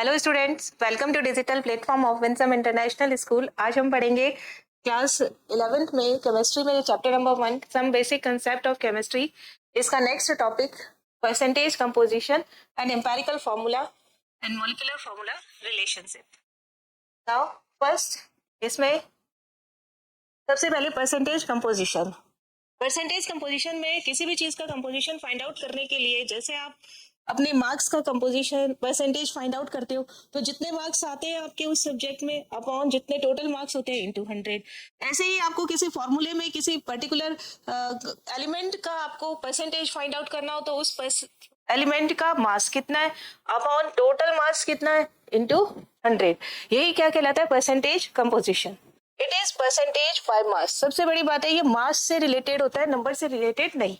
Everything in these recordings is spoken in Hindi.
Hello students, welcome to digital platform of Winsome International School. आज हम पढ़ेंगे क्लास 11th में केमिस्ट्री में chapter number 1 some basic concept of chemistry. इसका next topic percentage composition and empirical formula and molecular formula relationship. Now first इसमें सबसे पहले परसेंटेज कंपोजिशन। परसेंटेज कंपोजिशन में किसी भी चीज का कंपोजिशन फाइंड आउट करने के लिए जैसे आप अपने मार्क्स का कंपोजिशन परसेंटेज फाइंड आउट करते हो तो जितने मार्क्स आते हैं आपके उस सब्जेक्ट में अपॉन जितने टोटल मार्क्स होते हैं इनटू 100। ऐसे ही आपको किसी फॉर्मूले में किसी पर्टिकुलर एलिमेंट का आपको परसेंटेज फाइंड आउट करना हो तो उस एलिमेंट का मास कितना है अपॉन टोटल मास कितना है इनटू 100। यही क्या कहलाता है percentage composition. It is percentage by mass. सबसे बड़ी बात है ये मास से रिलेटेड होता है, नंबर से रिलेटेड नहीं।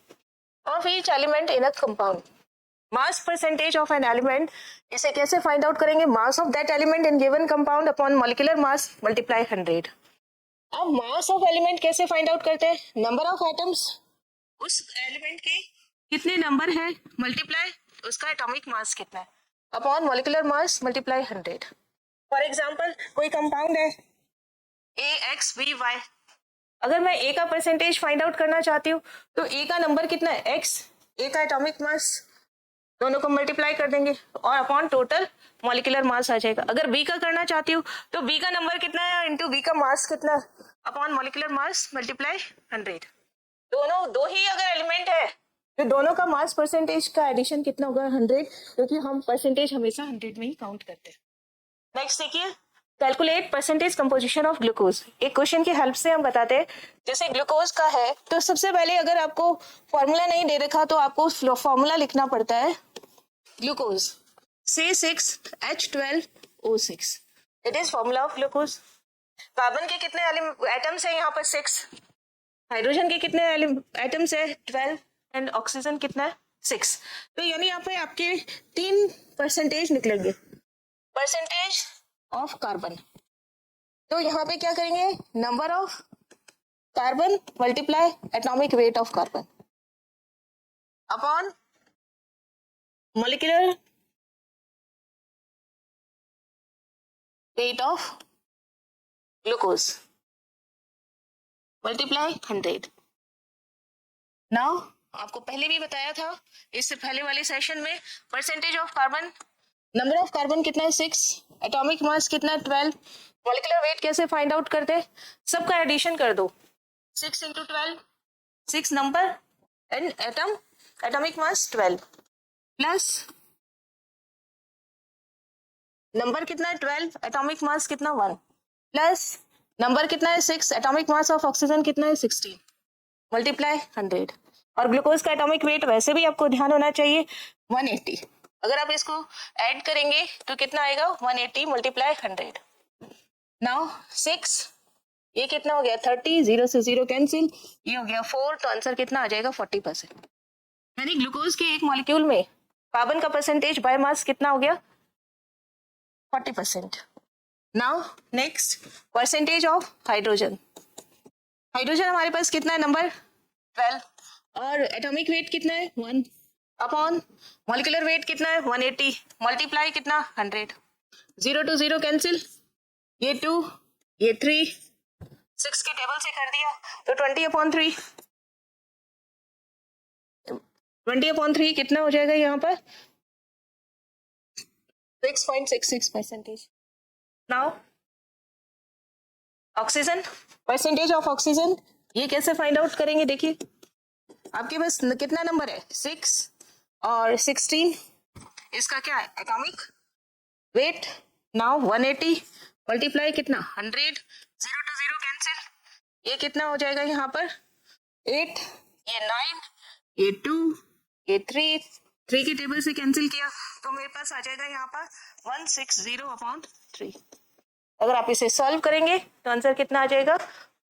Of each element in a compound, mass percentage of an element. इसे कैसे फाइंड आउट करेंगे? Mass of that element in given compound upon molecular mass multiply 100। अब मास ऑफ एलिमेंट कैसे फाइंड आउट करते हैं? नंबर ऑफ एटम्स, उस एलिमेंट के कितने नंबर है मल्टीप्लाई उसका एटॉमिक मास कितना है upon molecular mass multiply 100। For example कोई कंपाउंड है AXBY। अगर मैं A का परसेंटेज फाइंड आउट करना चाहती हूँ तो A का नंबर कितना है X, A का एटॉमिक मास, दोनों को मल्टीप्लाई कर देंगे और अपॉन टोटल मॉलिक्यूलर मास आ जाएगा। अगर B का करना चाहती हूँ तो B का नंबर कितना है इंटू B का मास कितना है अपॉन मॉलिक्यूलर मास मल्टीप्लाई 100। दोनों दो ही अगर एलिमेंट है तो दोनों का मास परसेंटेज का एडिशन कितना होगा 100, क्योंकि हम परसेंटेज हमेशा 100 में ही काउंट करते हैं। नेक्स्ट देखिए, calculate percentage composition of glucose. एक क्वेश्चन की हेल्प से हम बताते हैं। जैसे ग्लूकोज का है तो सबसे पहले अगर आपको फॉर्मूला नहीं दे रखा तो आपको फॉर्मूला लिखना पड़ता है glucose C6H12O6। It is formula of glucose. Carbon के कितने एटम्स है यहाँ पर 6, हाइड्रोजन के कितने एटम्स है 12 एंड ऑक्सीजन कितना है 6। तो यानी यहाँ पे आपके 3 परसेंटेज निकलेंगे। परसेंटेज ऑफ कार्बन, तो यहाँ पे क्या करेंगे number of carbon multiply atomic weight of carbon upon molecular weight of glucose multiply 100। Now आपको पहले भी बताया था इससे पहले वाले सेशन में percentage of carbon, number of carbon कितना है 6, एटॉमिक मास कितना है 12, मॉलिक्यूलर वेट कैसे फाइंड आउट करते हैं? सबका एडिशन कर दो 6 into 12, 6 number and atomic mass 12 plus number कितना है 12, एटॉमिक मास कितना 1 प्लस नंबर कितना है 6, एटॉमिक मास ऑफ ऑक्सीजन कितना है 16 मल्टीप्लाई 100। और ग्लूकोज का एटॉमिक वेट वैसे भी आपको ध्यान होना चाहिए 180। अगर आप इसको ऐड करेंगे तो कितना आएगा 180 मल्टीप्लाई 100। नाउ 6, ये कितना हो गया 30, 0 से 0 कैंसिल, ये हो गया 4, तो आंसर कितना आ जाएगा 40%। यानी ग्लूकोज के एक मॉलिक्यूल में कार्बन का परसेंटेज बाय मास कितना हो गया 40%। Now next percentage of hydrogen. Hydrogen हमारे पास कितना है नंबर 12 और एटॉमिक वेट कितना है 1 अपॉन मॉलिक्यूलर वेट कितना है 180 मल्टीप्लाई कितना 100, 0 to 0 कैंसिल, ये 2 ये 3, 6 के टेबल से कर दिया तो 20/3, 20/3 कितना हो जाएगा यहाँ पर 6.66%। Now oxygen, percentage of oxygen, ये कैसे फाइंड आउट करेंगे? देखिए आपके पास कितना नंबर है 6 और 16, इसका क्या है एटॉमिक वेट। नाउ 180 मल्टीप्लाई कितना 100, 0 to 0 कैंसिल, ये कितना हो जाएगा यहाँ पर 8, ये 9, ये 2, ये 3 के टेबल से कैंसिल किया तो मेरे पास आ जाएगा यहाँ पर 160/3। अगर आप इसे सॉल्व करेंगे तो आंसर कितना आ जाएगा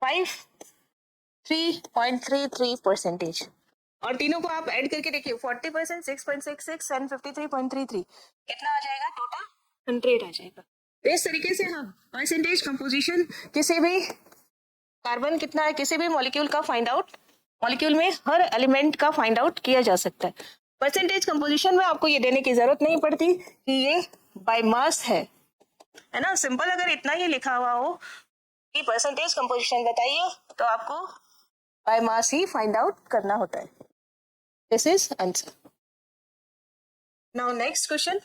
53.33%। और तीनों को आप ऐड करके देखिए 40%, 6.66 एंड 53.33 कितना आ जाएगा टोटल 100 आ जाएगा। तो इस तरीके से हम परसेंटेज कंपोजिशन किसी भी कार्बन कितना है किसी भी मॉलिक्यूल का फाइंड आउट, मॉलिक्यूल में हर एलिमेंट का फाइंड आउट किया जा सकता है। परसेंटेज कंपोजिशन में आपको ये देने की जरूरत नहीं पड़ती कि ये बाय मास है ना। सिंपल अगर इतना ही लिखा हुआ हो कि परसेंटेज कंपोजिशन बताइए तो आपको by mass he find out करना होता है। This is answer. Now next question,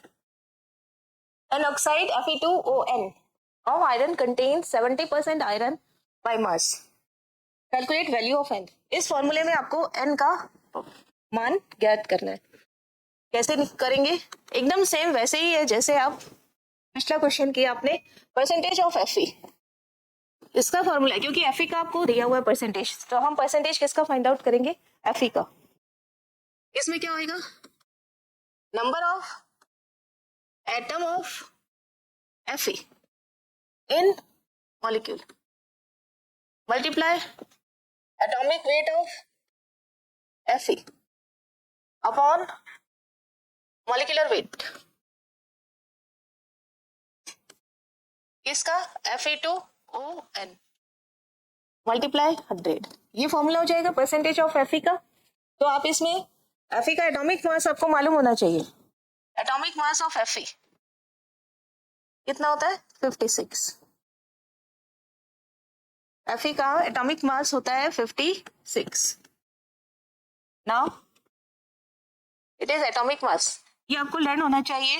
an oxide Fe2On of iron contains 70% iron by mass. Calculate value of n. इस फॉर्मूले में आपको n का मान ज्ञात करना है। कैसे करेंगे? एकदम सेम वैसे ही है जैसे आप पिछला क्वेश्चन किया आपने, परसेंटेज ऑफ Fe। इसका फॉर्मूला है क्योंकि Fe का आपको दिया हुआ है परसेंटेज, तो हम परसेंटेज किसका फाइंड आउट करेंगे? Fe का। इसमें क्या होगा? Number of atom of Fe in molecule multiply atomic weight of Fe upon molecular weight किसका? Fe2On multiply 100। ये फॉर्मूला हो जाएगा परसेंटेज ऑफ Fe का। तो आप इसमें Fe का एटॉमिक मास आपको मालूम होना चाहिए। एटॉमिक मास ऑफ Fe कितना होता है? 56। Fe का एटॉमिक मास होता है 56। Now it is atomic mass. ये आपको लर्न होना चाहिए,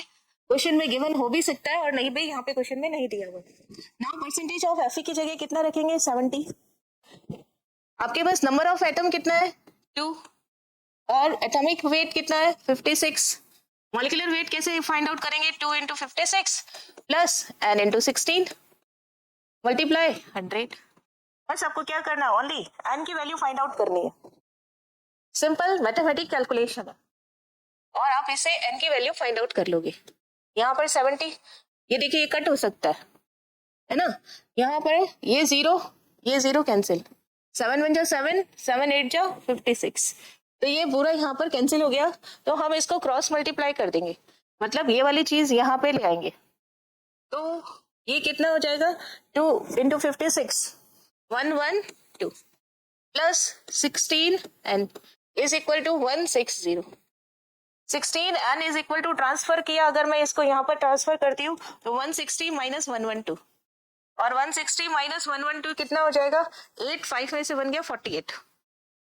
क्वेश्चन में गिवन हो भी सकता है और नहीं भी, यहाँ पे क्वेश्चन में नहीं दिया हुआ। नाउ परसेंटेज ऑफ Fe की जगह कितना रखेंगे? 70। आपके पास नंबर ऑफ एटम कितना है? 2 और एटॉमिक वेट कितना है? 56। मॉलिक्यूलर वेट कैसे फाइंड आउट करेंगे? 2 into 56 plus n into 16 multiply 100। बस आपको क्या करना है? ओनली n की वैल्यू फाइंड आउट करनी है। सिंपल मैथमेटिक कैलकुलेशन है और आप इसे n की वैल्यू फाइंड आउट कर लोगे। यहाँ पर 70, ये देखिए ये कट हो सकता है ना। यहाँ पर ये जीरो कैंसिल, 7 1 जा 7, 7 8 जा 56, तो ये पूरा यहाँ पर कैंसिल हो गया। तो हम इसको क्रॉस मल्टीप्लाई कर देंगे, मतलब ये वाली चीज यहाँ पे ले आएंगे। तो ये कितना हो जाएगा? 2 into 56 112 plus 16n is equal to 160। 16n is equal to transfer किया, अगर मैं इसको यहाँ पर ट्रांसफर करती हूँ तो 160 माइनस 112 और 160 माइनस 112 कितना हो जाएगा? 8 5 में से बन गया 48।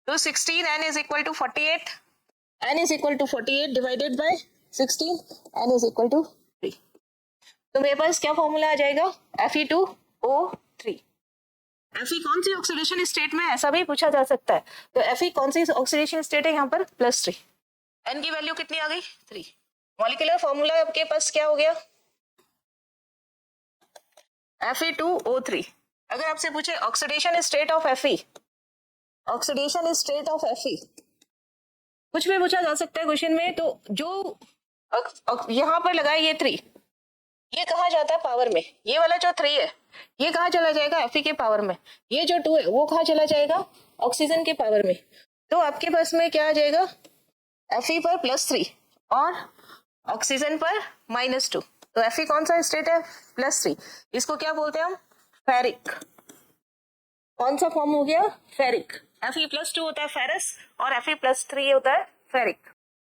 तो 16n is equal to 48, n is equal to 48 divided by 16, n is equal to 3। तो मेरे पास क्या फॉर्मूला आ जाएगा? Fe2O3। Fe कौन सी ऑक्सीडेशन स्टेट में, ऐसा भी पूछा जा सकता है। तो Fe कौन सी ऑक्सीडेशन स्टेट है यहाँ पर? +3। n की वैल्यू कितनी आ गई? 3। मॉलिक्यूलर फॉर्मूला आपके पास क्या हो गया? Fe2O3। अगर आपसे पूछे oxidation state of Fe, oxidation state of Fe कुछ भी पूछा जा सकता है क्वेश्चन में। तो जो यहाँ पर लगा है ये 3, ये कहा जाता है पावर में। ये वाला जो 3 है ये कहाँ चला जाएगा? Fe के पावर में। ये जो 2 है वो कहाँ चला जाएगा? ऑक्सीजन के पावर में। तो आपके पास में क्या आ जाएगा? Fe पर +3 और ऑक्सीजन पर -2। तो Fe कौन सा स्टेट है? +3। इसको क्या बोलते हैं हम? फेरिक। कौन सा फॉर्म हो गया? फेरिक। Fe +2 होता है फेरस और Fe +3 होता है फेरिक।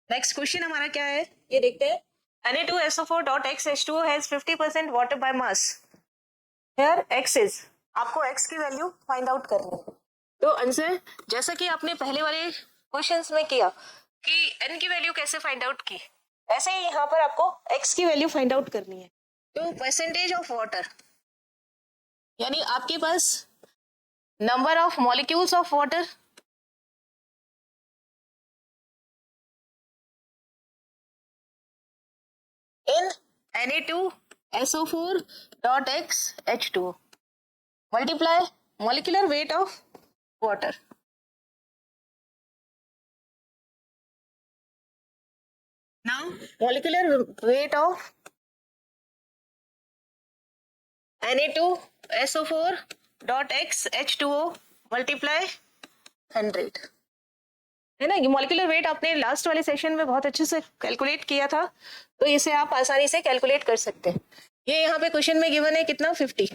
नेक्स्ट क्वेश्चन हमारा क्या है ये देखते हैं। Na2SO4.X H2O has 50% water by mass. Here X is, आपको X की वैल्यू फाइंड आउट करनी है। तो आंसर जैसा कि आपने पहले वाले क्वेश्चंस में किया कि N की वैल्यू कैसे फाइंड आउट की, ऐसे ही यहाँ पर आपको X की वैल्यू फाइंड आउट करनी है। तो परसेंटेज ऑफ वाटर, यानी आपके पास number of molecules of water in Na2SO4.X H2O multiply molecular weight of water. Now molecular weight of Na2SO4.X H2O multiply 100 है ना। ये मॉलिक्यूलर वेट आपने लास्ट वाले सेशन में बहुत अच्छे से कैलकुलेट किया था, तो इसे आप आसानी से कैलकुलेट कर सकते हैं। ये यहाँ पे क्वेश्चन में गिवन है कितना? 50।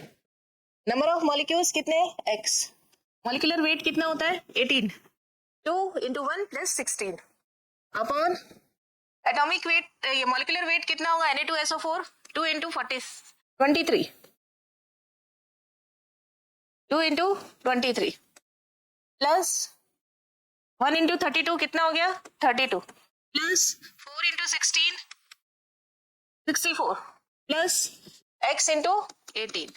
नंबर ऑफ मॉलिक्यूल्स कितने? X। मॉलिक्यूलर वेट कितना होता है? 18। 2 into 1 + 16 अपॉन एटॉमिक वेट। ये मॉलिक्यूलर वेट कितना होगा? Na2SO4 2 into 23, 2 into 23 plus 1 into 32 कितना हो गया 32 plus 4 into 16 64 plus x into 18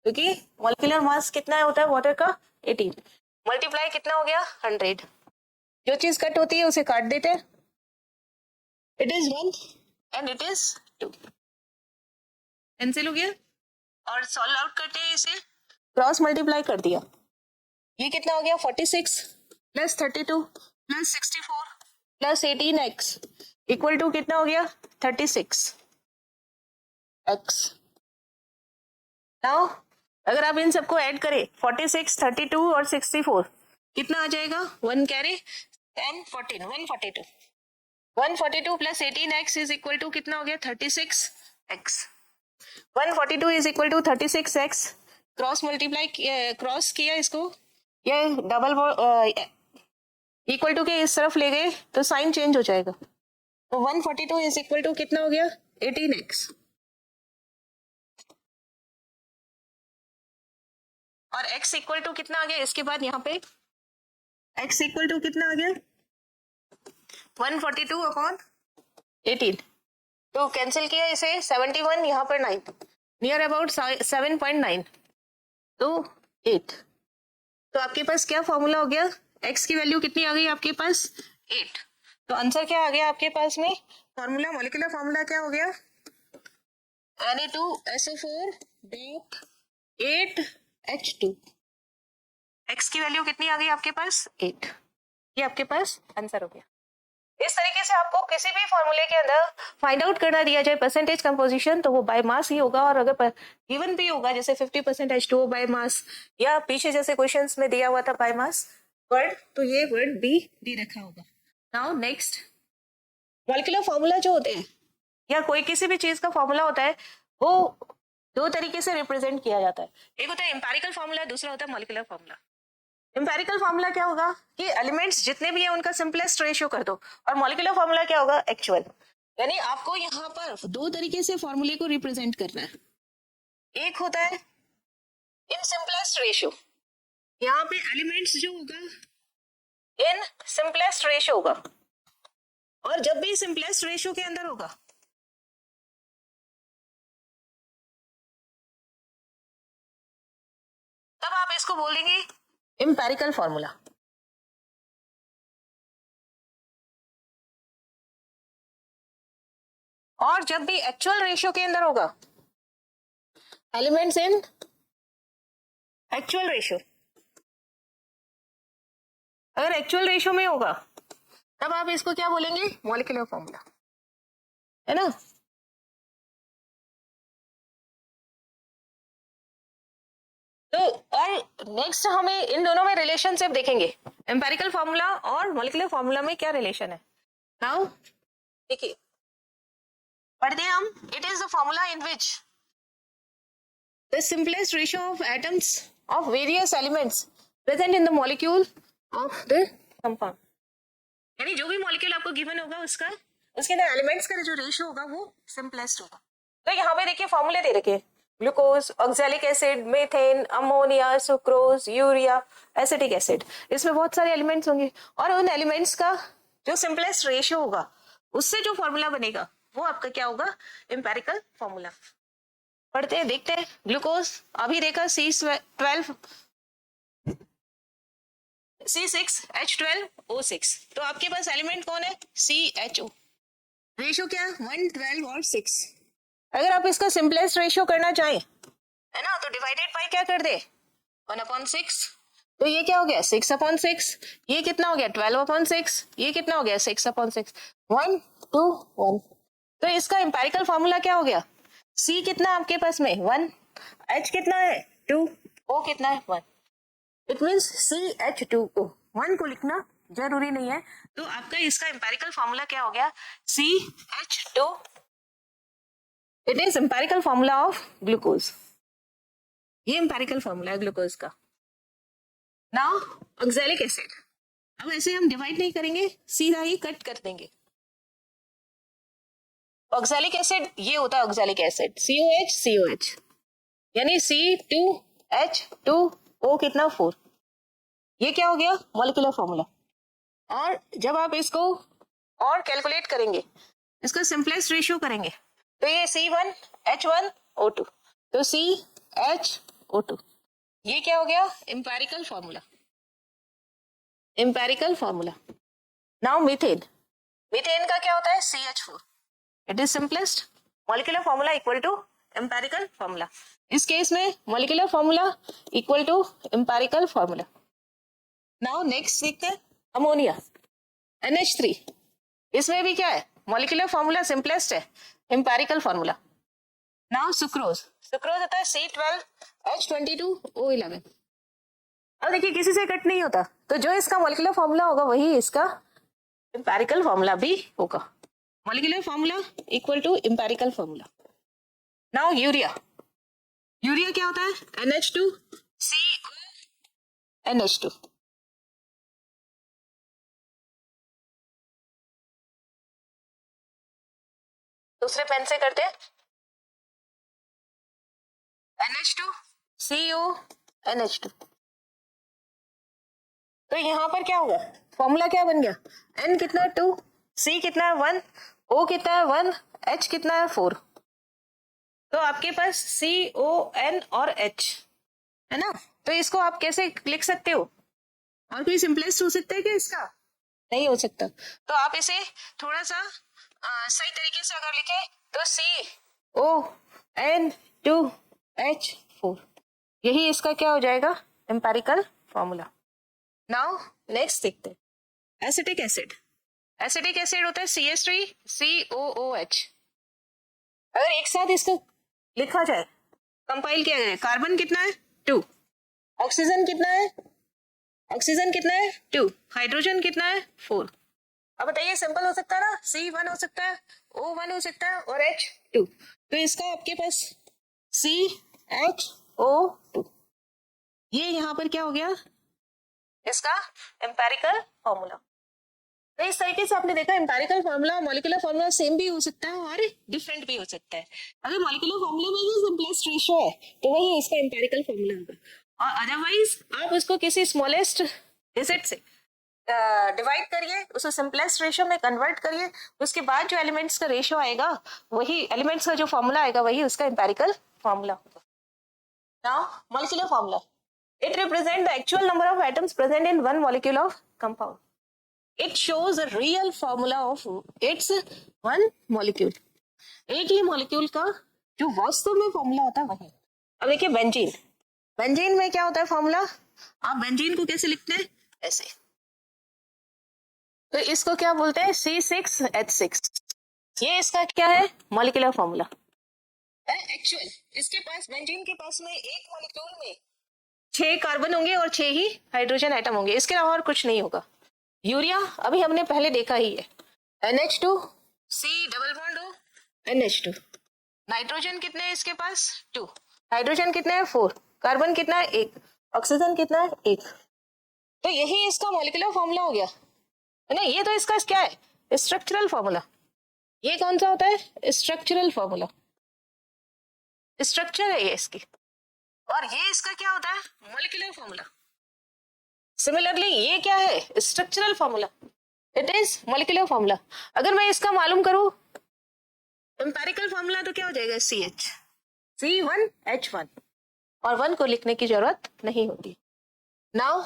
क्योंकि मॉलिक्यूलर मास कितना होता है वाटर का 18 मल्टीप्लाई कितना हो गया 100 जो चीज कट होती है उसे काट देते हैं it is 1 and it is 2 cancel हो गया और सॉल्व आउट करते हैं इसे क्रॉस मल्टीप्लाई कर दिया ये कितना हो गया 46 plus 32 plus 64 plus 18x equal to कितना हो गया 36x नाउ अगर आप इन सबको ऐड करें 46 32 और 64 कितना आ जाएगा 1 carry 10 14 142 plus 18x is equal to कितना हो गया 36x 142 is equal to 36x cross multiply cross किया इसको ये डबल इक्वल टू के इस तरफ ले गए तो साइन चेंज हो जाएगा तो 142 इज इक्वल टू कितना हो गया 18x और x इक्वल टू कितना आ गया इसके बाद यहाँ पे x इक्वल टू कितना आ गया 142 अपॉन 18 तो कैंसिल किया इसे 71 यहाँ पर 9 नियर अबाउट 7.9 तो 8 तो आपके पास क्या फॉर्मूला हो गया x की वैल्यू कितनी आ गई आपके पास 8 तो आंसर क्या आ गया आपके पास में फॉर्मूला मॉलिक्यूलर फॉर्मूला क्या हो गया Na2SO4.8H2 x की वैल्यू कितनी आ गई आपके पास 8 ये आपके पास आंसर हो गया इस तरीके से आपको किसी भी फॉर्मूले के अंदर फाइंड आउट करना दिया जाए परसेंटेज कंपोजिशन तो वो बाय मास ही होगा और अगर गिवन भी होगा जैसे 50% H2O बाय मास या पीछे जैसे क्वेश्चंस में दिया हुआ था बाय मास वर्ड तो ये वर्ड बी दी रखा होगा नाउ नेक्स्ट मॉलिक्यूलर फॉर्मूला जो होते हैं या कोई किसी भी चीज का फॉर्मूला होता है वो दो तरीके से रिप्रेजेंट किया जाता है एक होता है एम्पेरिकल फॉर्मूला दूसरा होता है मॉलिक्यूलर फॉर्मूला एम्पेरिकल फॉर्मूला क्या होगा कि एलिमेंट्स जितने भी है उनका सिंपलेस्ट रेशियो कर दो और मॉलिक्यूलर फॉर्मूला क्या होगा एक्चुअल यानी आपको यहाँ पर दो तरीके से फॉर्मूले को रिप्रेजेंट करना है एक होता है इन सिंपलेस्ट रेशियो यहाँ पे एलिमेंट्स जो होगा इन सिंपलेस्ट रेशियो होगा और जब भी सिंपलेस्ट रेशियो के अंदर होगा तब आप इसको बोलेंगे एम्पेरिकल फॉर्मूला और जब भी एक्चुअल रेशियो के अंदर होगा एलिमेंट्स इन एक्चुअल रेशियो अगर एक्चुअल रेशियो में होगा तब आप इसको क्या बोलेंगे मॉलिक्यूलर फॉर्मूला है ना तो और नेक्स्ट हमें इन दोनों में रिलेशनशिप देखेंगे एम्पेरिकल फॉर्मूला और मॉलिक्यूलर फॉर्मूला में क्या रिलेशन है नाउ देखिए पढ़ते हैं हम it is the formula in which the simplest ratio of atoms of various elements present in the molecule of the compound यानी जो भी मॉलिक्यूल आपको गिवन होगा उसका उसके अंदर एलिमेंट्स का जो रेशियो होगा वो सिंपलेस्ट होगा तो यहाँ पे देखिए फॉर्मूले दे रखे glucose oxalic acid methane ammonia sucrose urea acetic acid इसमें बहुत सारे एलिमेंट्स होंगे और उन एलिमेंट्स का जो सिंपलेस्ट रेशियो होगा उससे जो फॉर्मूला बनेगा वो आपका क्या होगा एम्पेरिकल फॉर्मूला पढ़ते हैं देखते हैं ग्लूकोज अभी देखा C12 C6H12O6 तो आपके पास एलिमेंट कौन है CHO रेशियो क्या 1 12 और 6 अगर आप इसका सिंपलेस्ट रेशियो करना चाहें है ना तो डिवाइडेड बाय क्या कर दे 1/6 तो ये क्या हो गया 6/6 ये कितना हो गया 12/6 ये कितना हो गया 6/6 1 2 1 तो इसका एम्पेरिकल फॉर्मूला क्या हो गया C कितना आपके पास में 1 H कितना है 2 O कितना है 1 इट मीन्स CH2O 1 को लिखना जरूरी नहीं है तो आपका इसका एम्पेरिकल फॉर्मूला क्या हो गया CH2 it is empirical formula of glucose ये एम्पेरिकल फॉर्मूला है ग्लूकोज का नाउ ऑक्सैलिक एसिड अब ऐसे हम डिवाइड नहीं करेंगे सीधा ही कट कर देंगे ऑक्सैलिक एसिड ये होता है ऑक्सैलिक एसिड, COH COH, यानी C2H2O कितना 4। ये क्या हो गया मॉलिक्यूलर फॉर्मूला। और जब आप इसको और कैलकुलेट करेंगे, इसका सिंपलेस्ट रेशियो करेंगे, तो ये C1H1O2, तो CHO2, ये क्या हो गया empirical formula, empirical formula. Now methane, methane का क्या होता है CH4, it is simplest molecular formula equal to empirical formula. इस केस में molecular formula equal to empirical formula. Now next देखते हैं अमोनिया NH3, इसमें भी क्या है मॉलिक्यूलर फॉर्मूला सिंपलेस्ट है empirical formula. Now sucrose, sucrose होता है C12H22O11। अब देखिए किसी से कट नहीं होता, तो जो इसका मॉलिक्यूलर फॉर्मूला होगा वही इसका एम्पेरिकल फॉर्मूला भी होगा, molecular formula equal to empirical formula. Now urea, urea क्या होता है NH2CONH2। दूसरे पेन से करते हैं NH2CONH2। तो यहाँ पर क्या होगा फॉर्मूला क्या बन गया, N कितना है 2, C कितना है 1, O कितना है 1, H कितना है 4। तो आपके पास CON और H है ना, तो इसको आप कैसे लिख सकते हो, और कोई सिंपलेस्ट हो सकता है क्या इसका, नहीं हो सकता। तो आप इसे थोड़ा सा सही तरीके से अगर लिखे तो CON2H4, यही इसका क्या हो जाएगा एम्पेरिकल फॉर्मूला। नाउ नेक्स्ट देखते हैं एसिटिक एसिड, एसिटिक एसिड होता है CH3COOH। अगर एक साथ इसको लिखा जाए, कंपाइल किया जाए, कार्बन कितना है 2, ऑक्सीजन कितना है, ऑक्सीजन कितना है 2, हाइड्रोजन कितना है 4। अब बताइए सिंपल हो सकता है ना, C1 हो सकता है, O1 हो सकता है और H2, तो इसका आपके पास CHO2, ये यहाँ पर क्या हो गया इसका एम्पेरिकल फॉर्मूला। तो इस तरीके से आपने देखा empirical formula molecular formula same भी हो सकता है और डिफरेंट भी हो सकता है। अगर मॉलिक्यूलर फॉर्मूला में ही सिंपलेस्ट रेशियो है तो वही इसका एम्पेरिकल फॉर्मूला होगा, और अदरवाइज आप उसको किसी स्मॉलेस्ट डिजिट से डिवाइड करिए, उसको सिंपलेस्ट रेशियो में कन्वर्ट करिए, उसके बाद जो एलिमेंट्स का रेशियो आएगा वही एलिमेंट्स का जो फॉर्मूला आएगा वही उसका एम्पेरिकल फॉर्मूला होगा। Now molecular formula, it represents the actual number of atoms present in one molecule of compound. It shows a real formula of its one molecule. एक ही मॉलिक्यूल का जो वास्तव में फॉर्मूला होता है वही। अब देखिए बेंजीन, बेंजीन में क्या होता है फॉर्मूला, आप बेंजीन को कैसे लिखते हैं ऐसे, तो इसको क्या बोलते हैं C6H6, ये इसका क्या है मॉलिक्यूलर फॉर्मूला। एक्चुअल इसके पास बेंजीन के पास में एक मॉलिक्यूल में 6 कार्बन होंगे और 6 ही हाइड्रोजन एटम होंगे, इसके अलावा और कुछ नहीं होगा। यूरिया अभी हमने पहले देखा ही है, NH2C+O NH2, नाइट्रोजन कितने हैं इसके पास 2, हाइड्रोजन कितने हैं 4, कार्बन कितना है 1, ऑक्सीजन कितना है 1। तो यही इसका मॉलिक्यूलर फॉर्मूला हो गया है ना। ये तो इसका क्या है स्ट्रक्चरल फॉर्मूला, ये कौन सा होता है स्ट्रक्चरल फॉर्मूला, स्ट्रक्चर है ये इसकी, और ये इसका क्या होता है मॉलिक्यूलर फॉर्मूला। सिमिलरली ये क्या है structural formula, it is molecular formula. अगर मैं इसका मालूम करूं एम्पेरिकल फॉर्मूला तो क्या हो जाएगा CH C1H1, और 1 को लिखने की जरूरत नहीं होती। नाउ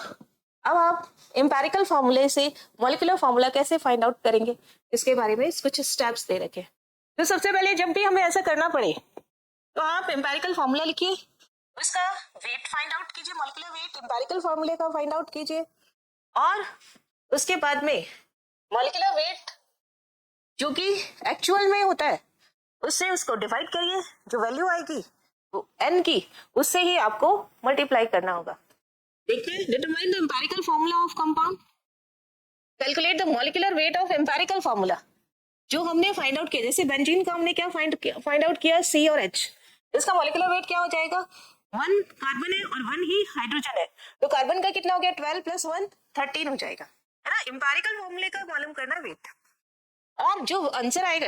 अब आप एम्पेरिकल फॉर्मूले से मॉलिक्यूलर फॉर्मूला कैसे फाइंड आउट करेंगे इसके बारे में कुछ स्टेप्स दे रखे। तो सबसे पहले जब भी हमें ऐसा करना पड़े तो आप एम्पेरिकल फॉर्मूला लिखिए, उसका वेट फाइंड आउट कीजिए, मॉलिक्यूलर वेट एम्पेरिकल फॉर्मूले का फाइंड आउट कीजिए, और उसके बाद में मॉलिक्यूलर वेट जो कि एक्चुअल में होता है उससे उसको डिवाइड करिए, जो वैल्यू आएगी वो n की उससे ही आपको मल्टीप्लाई करना होगा। देखिए determine the empirical formula of compound, calculate the molecular weight of empirical formula जो हमने फाइंड आउट किया। जैसे बेंजीन का हमने क्या फाइंड आउट किया C और H, इसका मॉलिक्यूलर वेट क्या हो जाएगा 1 कार्बन है और 1 ही हाइड्रोजन है, तो कार्बन का कितना हो गया 12 + 1 13 हो जाएगा, है ना। एम्पेरिकल फॉर्मूले का मालूम करना वेट, और जो आंसर आएगा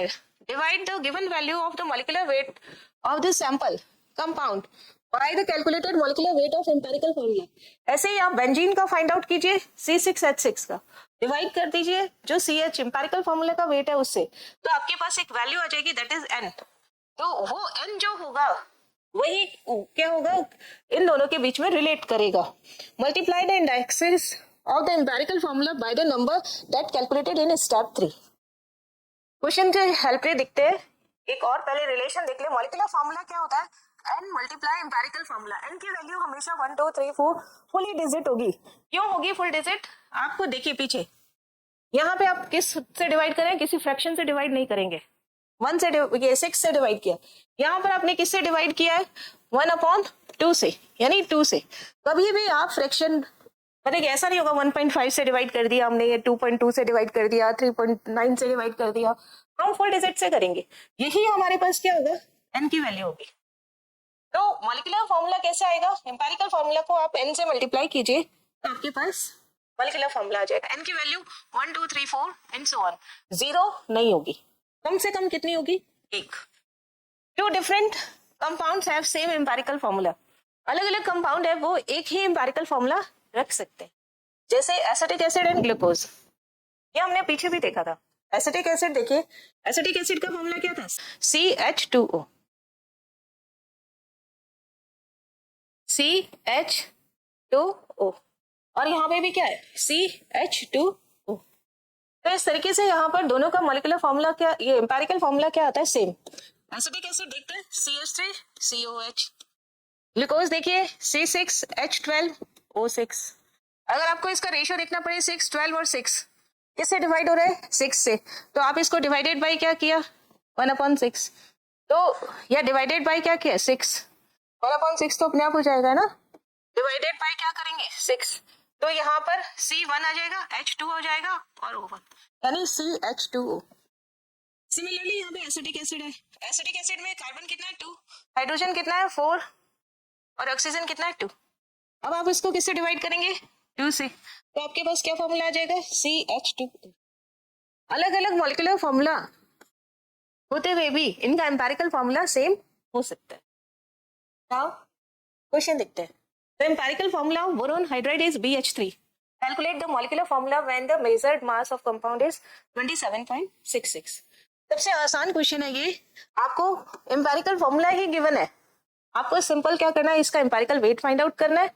divide the given value of the molecular weight of the sample compound by the calculated molecular weight of empirical formula. ऐसे ही आप बेंजीन का फाइंड आउट कीजिए C6H6 का, डिवाइड कर दीजिए जो CH एम्पेरिकल फॉर्मूला का वेट है उससे, तो आपके पास एक वैल्यू आ जाएगी दैट इज n. तो वो n जो होगा वही क्या होगा, इन दोनों के बीच में रिलेट करेगा. Multiply the indexes of the empirical formula by the number that calculated in step 3. Question के हेल्प से दिखते हैं. एक और पहले रिलेशन देख ले. मॉलिक्यूलर फॉर्मूला क्या होता है, n multiply empirical formula. n की वैल्यू हमेशा 1 2 3 4 फुल डिजिट होगी. क्यों होगी फुल डिजिट, आपको देखिए पीछे, यहाँ पे आप किस से डिवाइड करें, किसी फ्रैक्शन से डिवाइड नहीं करेंगे. 1 से ये 6 से डिवाइड किया, यहाँ पर आपने किससे डिवाइड किया है 1/2 से, यानी 2 से. कभी भी आप फ्रैक्शन मतलब ऐसा नहीं होगा 1.5 से डिवाइड कर दिया हमने, ये 2.2 से डिवाइड कर दिया, 3.9 से डिवाइड कर दिया. हम फुल डिजिट से करेंगे. यही हमारे पास क्या होगा, n की वैल्यू होगी. तो मॉलिक्यूलर फॉर्मूला कैसे आएगा, एम्पेरिकल फॉर्मूला को आप n से मल्टीप्लाई कीजिए तो आपके पास मॉलिक्यूलर फॉर्मूला आ जाएगा. n की वैल्यू 1 2 3 4 एंड सो ऑन. 0 नहीं होगी, कम से कम कितनी होगी, 1. Two different compounds have same empirical formula. अलग अलग कंपाउंड है वो एक ही एम्पेरिकल फॉर्मूला रख सकते हैं. जैसे एसिटिक एसिड एंड ग्लूकोज, ये हमने पीछे भी देखा था. एसिटिक एसिड देखिए, एसिटिक एसिड का फॉर्मूला क्या था, CH2O. CH2O और यहाँ पे भी क्या है CH2O. तो इस तरीके से यहाँ पर दोनों का मॉलिक्यूलर फॉर्मूला क्या, ये एम्पेरिकल फॉर्मूला क्या आता है, सेम. एसिटिक एसिड देखते हैं CH3COH. ग्लूकोज देखिए C6H12O6. अगर आपको इसका रेशियो देखना पड़े 6 12 और 6 किससे डिवाइड हो रहा है, 6 से, तो आप इसको डिवाइडेड बाय क्या किया 1/6. तो या डिवाइडेड बाय क्या किया 6, 1/6 तो अपने आप हो जाएगा ना. डिवाइडेड बाय क्या करेंगे 6, तो यहाँ पर C1 आ जाएगा, H2 हो जाएगा और O1 यानी CH2O. सिमिलरली यहाँ पे एसिटिक एसिड है. एसिटिक एसिड में कार्बन कितना है 2, हाइड्रोजन कितना है 4 और ऑक्सीजन कितना है 2. अब आप इसको किससे डिवाइड करेंगे 2 से, तो आपके पास क्या फॉर्मूला आ जाएगा CH2O. अलग अलग मॉलिक्यूलर फॉर्मूला होते हुए भी इनका एम्पेरिकल फॉर्मूला सेम हो सकता है. नाउ क्वेश्चन देखते हैं. The empirical formula of boron hydride is BH3. Calculate the molecular formula when the measured mass of compound is 27.66. सबसे आसान क्वेश्चन है ये. आपको एम्पेरिकल फॉर्मूला ही गिवन है, आपको सिंपल क्या करना है, इसका एम्पेरिकल वेट फाइंड आउट करना है.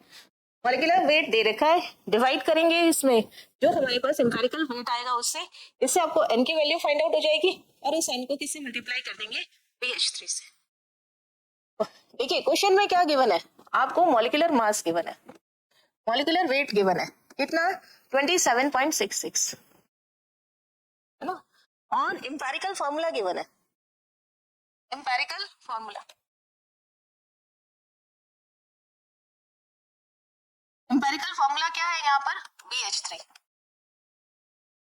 मॉलिक्यूलर वेट दे रखा है, डिवाइड करेंगे इसमें जो हमारे पास एम्पेरिकल वेट आएगा उससे, इससे आपको n की वैल्यू फाइंड आउट हो जाएगी और इस n को किससे मल्टीप्लाई कर देंगे BH3 से. देखिए क्वेश्चन में क्या गिवन है, आपको मॉलिक्यूलर मास गिवन है, मॉलिक्यूलर वेट गिवन है कितना 27.66 है ना, और एम्पेरिकल फॉर्मूला गिवन है. एम्पेरिकल फॉर्मूला, एम्पेरिकल फॉर्मूला क्या है यहाँ पर BH3.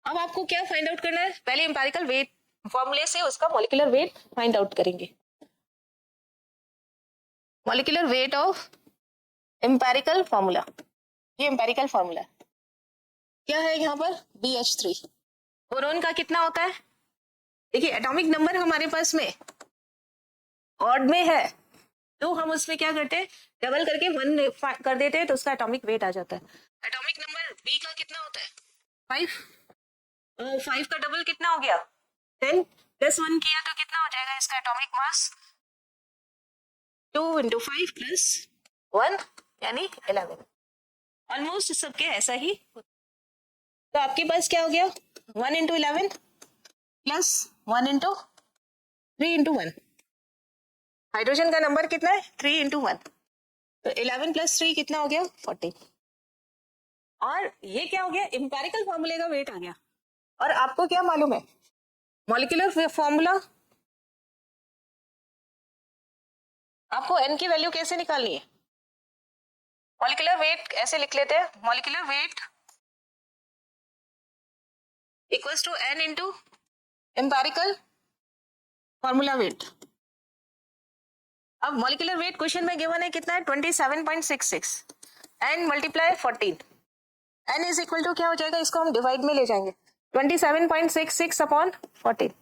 अब आपको क्या फाइंड आउट करना है, पहले एम्पेरिकल वेट फॉर्मूले से उसका मॉलिक्यूलर वेट फाइंड आउट करेंगे. Molecular weight of empirical formula, ये एम्पेरिकल फॉर्मूला क्या है यहाँ पर BH3. बोरोन का कितना होता है, देखिए एटॉमिक नंबर हमारे पास में ऑड में है, तो हम उसमें क्या करते हैं डबल करके 1 कर देते हैं तो उसका एटॉमिक वेट आ जाता है. एटॉमिक नंबर B का कितना होता है 5, 5 का डबल कितना हो गया 10 प्लस 1 किया तो कितना हो जाएगा इसका एटॉमिक मास 2 × 5 + 1 यानी 11. ऑलमोस्ट सबके ऐसा ही. तो आपके पास क्या हो गया 1 × 11 + 1 × 3 × 1. हाइड्रोजन का नंबर कितना है 3 × 1, तो 11 + 3 कितना हो गया 14. और ये क्या हो गया एम्पेरिकल फॉर्मूले का वेट आ गया. और आपको क्या मालूम है मॉलिक्यूलर फॉर्मूला, आपको n की वैल्यू कैसे निकालनी है, मॉलिक्यूलर वेट ऐसे लिख लेते हैं, molecular weight equals to n × empirical formula weight. अब मॉलिक्यूलर वेट क्वेश्चन में गिवन है कितना है 27.66 and multiply 14. n is equal to क्या हो जाएगा, इसको हम डिवाइड में ले जाएंगे 27.66/14.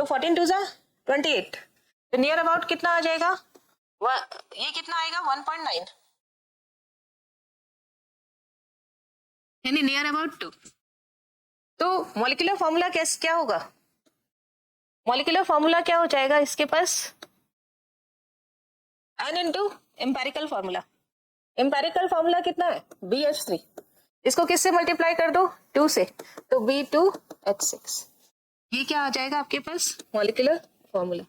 तो 14 टू 28, तो नियर अबाउट कितना आ जाएगा, ये कितना आएगा 1.9, यानी नियर अबाउट 2। तो मॉलिक्यूलर फॉर्मूला क्या होगा, मॉलिक्यूलर फॉर्मूला क्या हो जाएगा इसके पास, n into empirical formula. Empirical formula कितना है BH3, इसको किससे मल्टीप्लाई कर दो 2 से, तो B2H6, ये क्या आ जाएगा आपके पास मॉलिक्यूलर फॉर्मूला।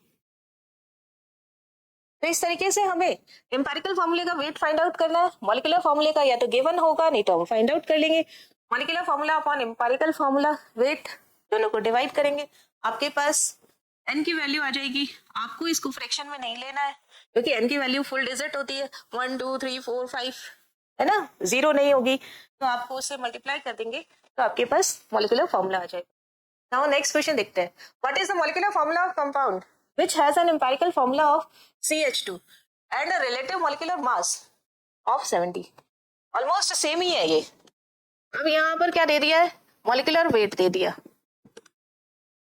तो इस तरीके से हमें एम्पेरिकल फॉर्मूले का वेट फाइंड आउट करना है, मॉलिक्यूलर फॉर्मूले का या तो गिवन होगा नहीं तो हम फाइंड आउट कर लेंगे। Molecular formula upon empirical formula wait दोनों को डिवाइड करेंगे, आपके पास n की वैल्यू आ जाएगी। आपको इसको फ्रैक्शन में नहीं लेना है क्योंकि n की वैल्यू फुल डिजिट होती है, 1 2 3 4 5 है ना, 0 नहीं होगी, तो आपको उससे मल्टीप्लाई कर देंगे तो आपके पास मॉलिक्यूलर फॉर्मूला आ जाएगा। नाउ नेक्स्ट क्वेश्चन देखते हैं, what is the molecular formula of compound which has an empirical formula of CH2 and a relative molecular mass of 70। Almost same ही है ये। अब यहाँ पर क्या दे दिया है, मॉलिक्यूलर वेट दे दिया,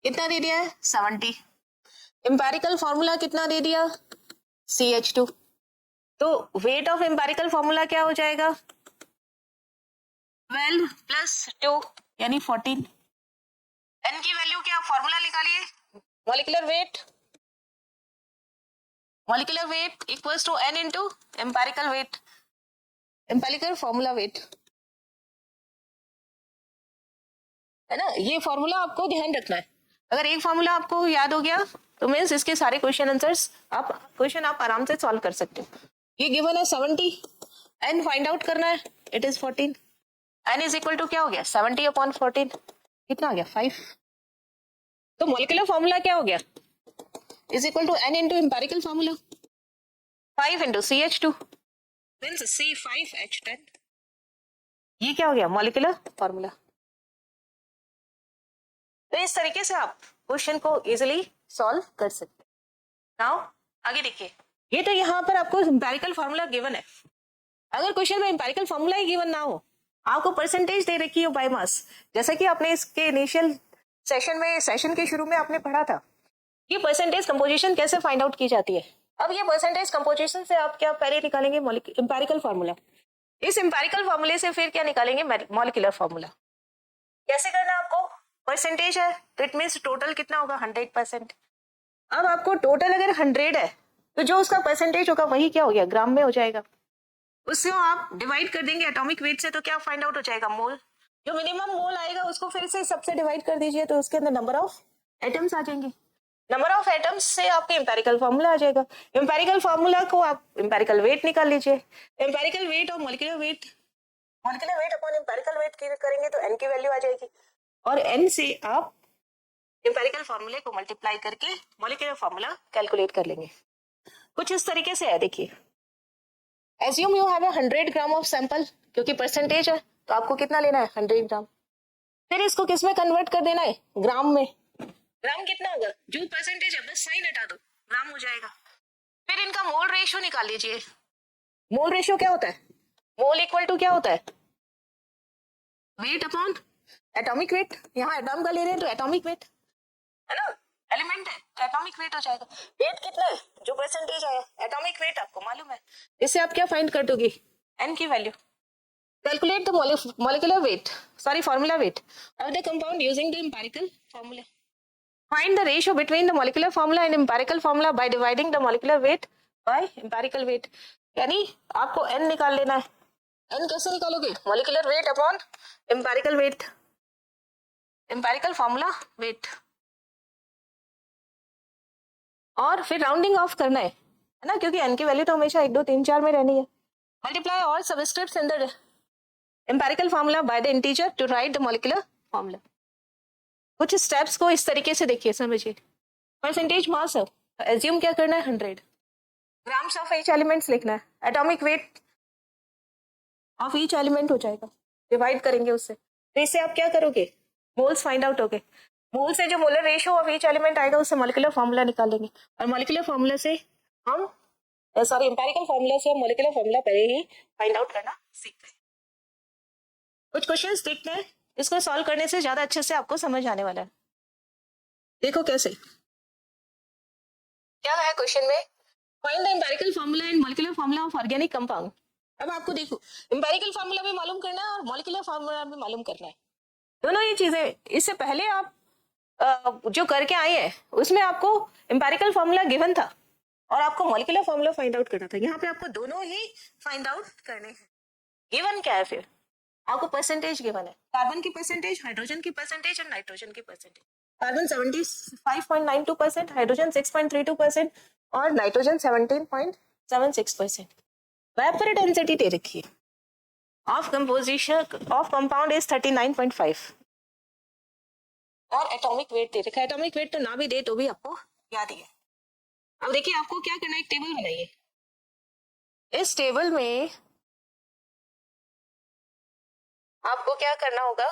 कितना दे दिया है 70, एम्पेरिकल फॉर्मूला कितना दे दिया CH2, तो वेट ऑफ एम्पेरिकल फॉर्मूला क्या हो जाएगा 12 प्लस 2 यानी 14। n की वैल्यू क्या, फॉर्मूला निकालिए, molecular weight equals to n into empirical weight, empirical formula weight है ना। ये फॉर्मूला आपको ध्यान रखना है, अगर एक फॉर्मूला आपको याद हो गया तो मीन्स इसके सारे क्वेश्चन आंसर्स आप आराम से सॉल्व कर सकते हो। ये गिवन है 70, n फाइंड आउट करना है, it is 14, n is equal to क्या हो गया 70 अपॉन 14, कितना आ गया 5। तो मॉलिक्यूलर फॉर्मूला क्या हो गया is equal to n into empirical formula 5 into CH2 means C5H10, ये क्या हो गया मॉलिक्यूलर फॉर्मूला। तो इस तरीके से आप क्वेश्चन को इजीली सॉल्व कर सकते हैं। नाउ आगे देखिए, ये तो यहाँ पर आपको एम्पेरिकल फॉर्मूला गिवन है, अगर क्वेश्चन में एम्पेरिकल फॉर्मूला ही गिवन ना हो, आपको परसेंटेज दे रखी हो बाय मास, जैसा कि आपने इसके इनिशियल सेशन के शुरू में आपने पढ़ा था कि परसेंटेज कंपोजिशन कैसे फाइंड आउट की जाती है। अब ये परसेंटेज कंपोजिशन से आप क्या पहले निकालेंगे एम्पेरिकल फॉर्मूला, इस एम्पेरिकल फॉर्मूले से फिर क्या निकालेंगे मॉलिक्यूलर फॉर्मूला। कैसे करना आपको, परसेंटेज है तो इट मीन्स टोटल कितना होगा 100%। अब आपको टोटल अगर 100 है तो जो उसका परसेंटेज होगा वही क्या हो गया ग्राम में हो जाएगा, उससे आप डिवाइड कर देंगे एटॉमिक वेट से, तो क्या फाइंड आउट हो जाएगा मोल, जो मिनिमम मोल आएगा उसको फिर से सबसे डिवाइड कर दीजिए तो उसके अंदर नंबर ऑफ एटम्स आ जाएंगे, नंबर ऑफ एटम्स से आपके एम्पेरिकल फॉर्मूला आ जाएगा। एम्पेरिकल फॉर्मूला को आप एम्पेरिकल वेट निकाल लीजिए, एम्पेरिकल वेट और molecular weight upon empirical weight करेंगे तो n की वैल्यू आ जाएगी, और n से आप एम्पेरिकल फॉर्मूले को मल्टीप्लाई करके मॉलिक्यूलर फॉर्मूला कैलकुलेट कर लेंगे। कुछ इस तरीके से है, देखिए assume you have 100 gram of sample, क्योंकि परसेंटेज है तो आपको कितना लेना है 100 ग्राम, फिर इसको किस में कन्वर्ट कर देना है ग्राम में, ग्राम कितना होगा जो परसेंटेज है बस साइन हटा दो ग्राम हो जाएगा। फिर इनका मोल रेशियो निकाल लीजिए, मोल रेशियो क्या होता है, मोल इक्वल टू क्या होता है वेट अपॉन एटॉमिक वेट, यहाँ एटॉम का ले रहे हैं तो एटॉमिक वेट है ना, एलिमेंट है तो एटॉमिक वेट हो जाएगा। वेट कितना है जो परसेंटेज आया, एटॉमिक वेट आपको मालूम है, इससे आप क्या फाइंड कर दोगे n की वैल्यू, calculate the molecular weight formula weight of the compound using the empirical formula, find the ratio between the molecular formula and empirical formula by dividing the molecular weight by empirical weight, यानी आपको n निकाल लेना है। n कैसे निकालोगे, molecular weight upon empirical weight, empirical formula weight, और फिर राउंडिंग ऑफ करना है ना, क्योंकि n की वैल्यू तो हमेशा 1 2 3 4 में रहनी है। Multiply all subscripts in the empirical formula by the integer to write the molecular formula. कुछ स्टेप्स को इस तरीके से देखिए, समझिए परसेंटेज मास है, एज्यूम क्या करना है 100 ग्राम्स ऑफ ईच एलिमेंट्स लिखना है, atomic weight of each element हो जाएगा, डिवाइड करेंगे उससे, तो इससे आप क्या करोगे मोल्स फाइंड आउट होगे, मोल से जो molar ratio of each element आएगा उससे मॉलिक्यूलर फॉर्मूला निकालेंगे, और मॉलिक्यूलर फॉर्मूला से हम एम्पेरिकल फॉर्मूला से मॉलिक्यूलर फॉर्मूला पहले ही फाइंड आउट करना सीख गए। कुछ क्वेश्चंस देखते हैं, इसको सॉल्व करने से ज्यादा अच्छे से आपको समझ आने वाला है। देखो कैसे, क्या है क्वेश्चन में, find the empirical formula and molecular formula of organic compound. अब आपको देखो एम्पिरिकल फार्मूला भी मालूम करना है और मॉलिक्यूलर फार्मूला भी मालूम करना है, दोनों ये चीजें। इससे पहले आप जो करके आए हैं उसमें आपको एम्पिरिकल फार्मूला गिवन था और आपको मॉलिक्यूलर फार्मूला फाइंड आउट करना था। यहाँ पे आपको दोनों ही फाइंड आउट करने हैं। गिवन क्या है फिर, आपको परसेंटेज गिवन है, कार्बन की परसेंटेज, हाइड्रोजन की परसेंटेज और नाइट्रोजन की परसेंटेज। कार्बन 75.92%, हाइड्रोजन 6.32% और नाइट्रोजन 17.76%। वेपर डेंसिटी दे रखी है of composition of compound is 39.5 और एटॉमिक वेट दे रखा है। एटॉमिक वेट तो ना भी दे तो भी आपको याद ही है। अब देखिए आपको क्या करना है, एक टेबल बनाइए। इस टेबल में आपको क्या करना होगा,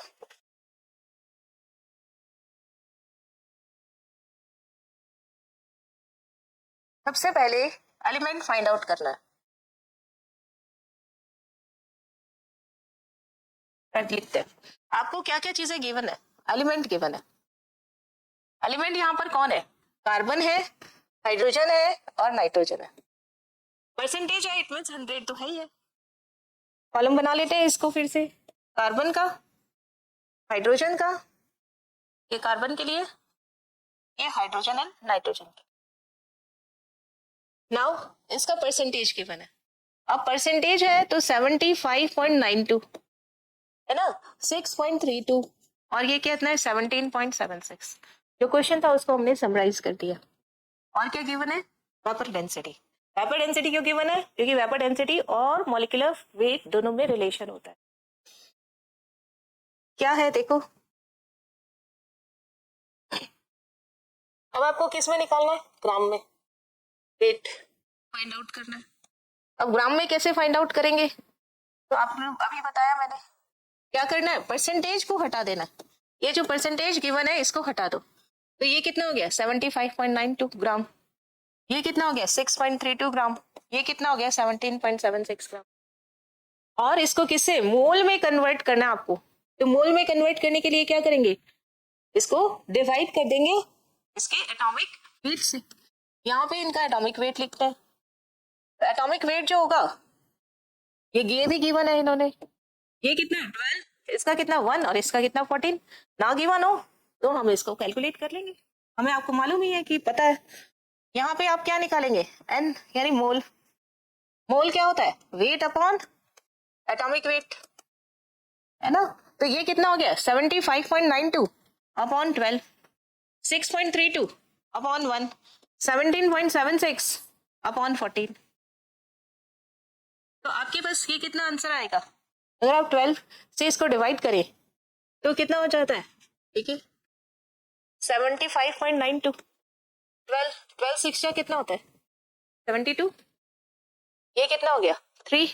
सबसे पहले एलिमेंट फाइंड आउट करना है। लिखते हैं आपको क्या क्या चीजें गिवन है, एलिमेंट गिवन है। एलिमेंट यहाँ पर कौन है, कार्बन है, हाइड्रोजन है और नाइट्रोजन है। परसेंटेज है, इट मींस 100 तो है ही है। कॉलम बना लेते हैं इसको फिर से, कार्बन का, हाइड्रोजन का, ये कार्बन के लिए, ये हाइड्रोजन एंड नाइट्रोजन के। नाउ इसका परसेंटेज गिवन है। अब परसेंटेज है तो 75.92 है ना, 6.32 और ये कितना है 17.76। जो क्वेश्चन था उसको हमने समराइज कर दिया। और क्या गिवन है, वेपर डेंसिटी। वेपर डेंसिटी क्यों गिवन है, क्योंकि वेपर डेंसिटी और मॉलिक्यूलर वेट दोनों में रिलेशन होता है। क्या है देखो, अब आपको किस में निकालना है, ग्राम में वेट फाइंड आउट करना है। अब ग्राम में कैसे फाइंड आउट करेंगे, तो आपने अभी बताया मैंने, क्या करना है, परसेंटेज को हटा देना। ये जो परसेंटेज गिवन है इसको हटा दो, तो ये कितना हो गया 75.92 ग्राम, ये कितना हो गया 6.32 ग्राम, ये कितना हो गया 17.76 ग्राम। और इसको किससे, मोल में कन्वर्ट करना है आपको। तो मोल में कन्वर्ट करने के लिए क्या करेंगे, इसको डिवाइड कर देंगे इसके एटॉमिक वेट से। यहाँ पे इनका एटॉमिक वेट लिखते हैं। तो एटॉमिक वेट जो होगा, ये भी गिवन है इन्होंने, ये कितना 12, इसका कितना 1 और इसका कितना 14। ना गिवन हो तो हम इसको कैलकुलेट कर लेंगे, हमें आपको मालूम ही है कि पता है। यहाँ पे आप क्या निकालेंगे, एन यानी मोल। मोल क्या होता है, वेट अपॉन एटॉमिक वेट, है ना। तो ये कितना हो गया 75.92 अपॉन 12, 6.32 अपॉन 1, 17.76 अपॉन 14। तो आपके पास ये कितना आंसर आएगा, अगर आप 12 से इसको डिवाइड करें तो कितना हो जाता है, ठीक है 75.92, 12 6 कितना होता है 72, ये कितना हो गया 3,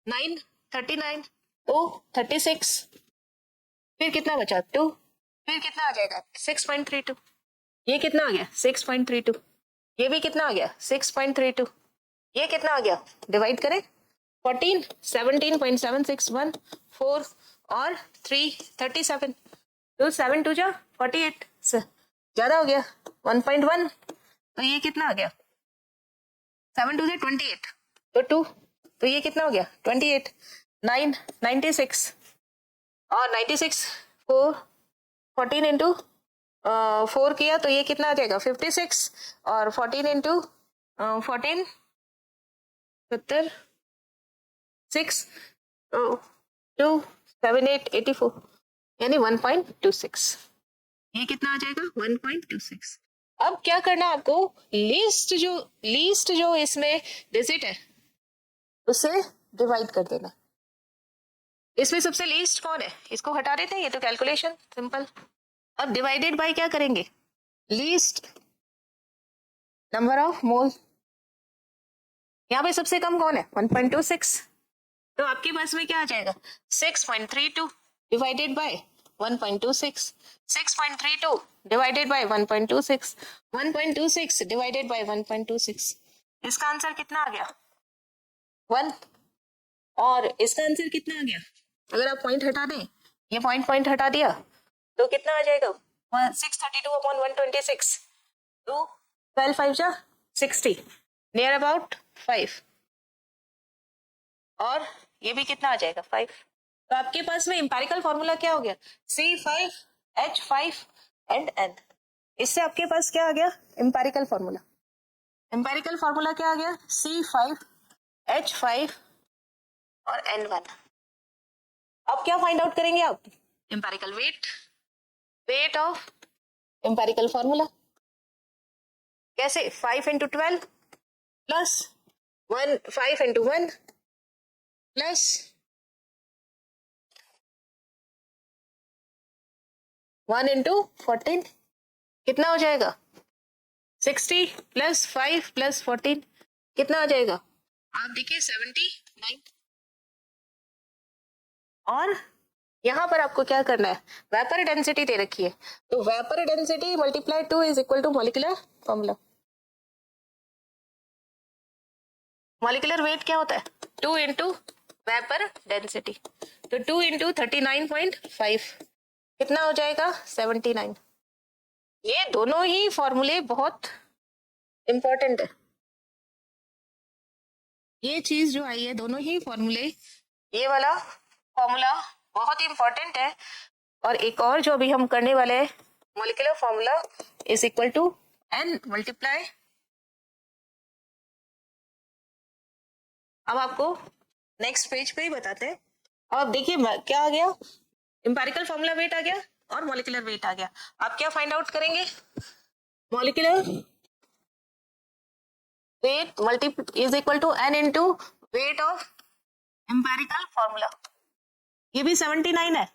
9 39, ओ 36, फिर कितना बचा 2, फिर कितना आ जाएगा 6.32, ये कितना आ गया 6.32, ये भी कितना आ गया 6.32, ये कितना आ गया, डिवाइड करें 14, 17.76, 1 4 और 3 37, तो 7 2 जा 48, ज्यादा हो गया 1.1, तो ये कितना आ गया 7 2 जा 28, तो 2, तो ये कितना हो गया 28, 9 96 और 96 को 14 इंटू 4 किया तो ये कितना आ जाएगा 56 और 14 इंटू 14 70 6 2 7 8 84 यानी 1.26, ये कितना आ जाएगा 1.26। अब क्या करना आपको, लीस्ट जो इसमें डिजिट है उसे डिवाइड कर देना। इसमें सबसे लीस्ट कौन है, इसको हटा देते हैं, ये तो कैलकुलेशन सिंपल। अब डिवाइडेड बाय क्या करेंगे, लीस्ट नंबर ऑफ मोल। यहाँ पे सबसे कम कौन है 1.26, तो आपके पास में क्या आ जाएगा 6.32 divided by 1.26, 6.32 divided by 1.26, 1.26 divided by 1.26, इसका आंसर कितना आ गया 1, और इसका आंसर कितना आ गया, अगर आप पॉइंट हटा दें, ये पॉइंट हटा दिया तो कितना आ जाएगा 632 अपॉन 126, 2 12 5 जा 60, नियर अबाउट 5, और ये भी कितना आ जाएगा 5। तो आपके पास में इंपेरिकल फॉर्मूला क्या हो गया, C5H5 एंड N। इससे आपके पास क्या आ गया इंपेरिकल फॉर्मूला, इंपेरिकल फॉर्मूला क्या आ गया C5H5 और N1। अब क्या फाइंड आउट करेंगे आप, empirical weight, weight of empirical formula. कैसे, 5 into 12 plus 1, 5 into 1 plus 1 into 14, कितना हो जाएगा 60 प्लस 5 प्लस 14 कितना आ जाएगा, आप देखिए 79। और यहां पर आपको क्या करना है, वेपर डेंसिटी दे रखी है, तो vapour density multiply 2 is equal to molecular formula. Molecular weight क्या होता है 2 इंटू वेपर डेंसिटी, तो 2 इंटू 39.5 कितना हो जाएगा 79। ये दोनों ही फॉर्मूले बहुत इंपॉर्टेंट है, ये चीज जो आई है दोनों ही फॉर्मूले, ये वाला फॉर्मूला बहुत इंपॉर्टेंट है। और एक और जो अभी हम करने वाले हैं, molecular formula is equal to N multiply. अब आपको नेक्स्ट पेज पे ही बताते हैं। अब देखिए क्या आ गया, इंपेरिकल फॉर्मूला वेट आ गया और मॉलिक्यूलर वेट आ गया। आप क्या फाइंड आउट करेंगे, molecular weight multi is equal to N into weight of empirical formula. ये भी 79 है,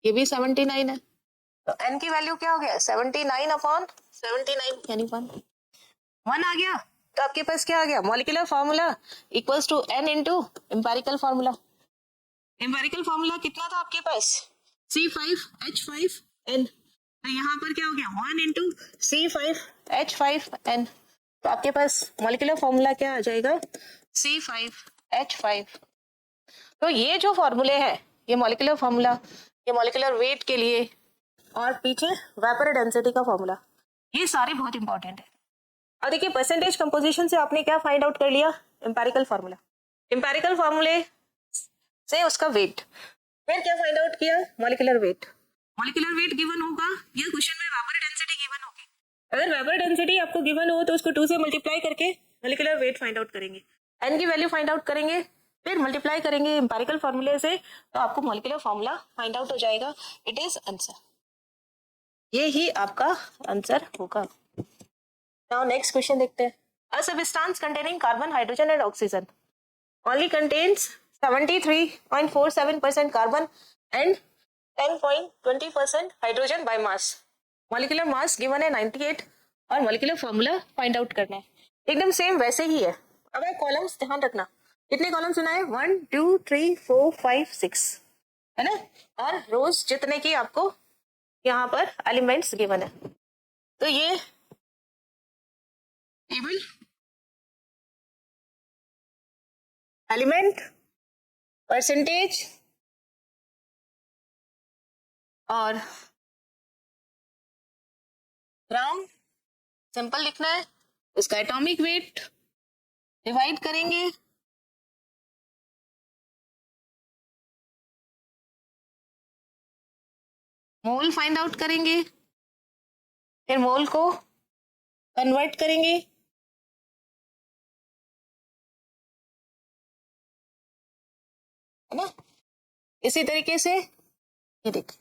ये भी 79 है, तो N की वैल्यू क्या हो गया 79 अपॉन 79 यानी 1 आ गया। तो आपके पास क्या आ गया, molecular formula equals to N into empirical formula. Empirical formula कितना था आपके पास C5H5N, तो यहाँ पर क्या हो गया 1 इंटू C5H5N, तो आपके पास मॉलिक्यूलर फॉर्मूला क्या आ जाएगा C5H5। तो ये जो फॉर्मूले हैं, ये मॉलिक्यूलर फॉर्मूला, ये मॉलिक्यूलर वेट के लिए, और पीछे वेपर डेंसिटी का फॉर्मूला, ये सारे बहुत इंपॉर्टेंट है। और देखिए परसेंटेज कंपोजिशन से आपने क्या फाइंड आउट कर लिया, इंपेरिकल फॉर्मूला, इंपेरिकल फॉर्मूले से उसका वेट, फिर क्या फाइंड आउट किया molecular weight. Molecular weight given होगा या क्वेश्चन में वेपर डेंसिटी गिवन होगी, अगर वेपर डेंसिटी आपको गिवन हो तो उसको 2 से मल्टीप्लाई करके मॉलिक्यूलर वेट फाइंड आउट करेंगे, N की वैल्यू फाइंड आउट करेंगे, फिर मल्टीप्लाई करेंगे इंपेरिकल फॉर्मूले से, तो आपको मॉलिक्यूलर फॉर्मूला फाइंड आउट हो जाएगा। इट इज आंसर, ये ही आपका आंसर होगा। नाउ नेक्स्ट क्वेश्चन देखते हैं। A substance containing carbon, hydrogen and oxygen only contains 73.47% carbon and 10.20% hydrogen by mass. Molecular mass given है 98 और molecular formula find out करना है, एकदम सेम वैसे ही है। अब कॉलम्स ध्यान रखना, कितने कॉलम्स सुना है 1 2 3 4 5 6 है ना, और रोज जितने की आपको यहाँ पर एलिमेंट्स गिवन है, तो ये टेबल एलिमेंट परसेंटेज और ग्राम सिंपल लिखना है, उसका एटॉमिक वेट डिवाइड करेंगे, मोल फाइंड आउट करेंगे, फिर मोल को कन्वर्ट करेंगे, है ना। इसी तरीके से ये देखिए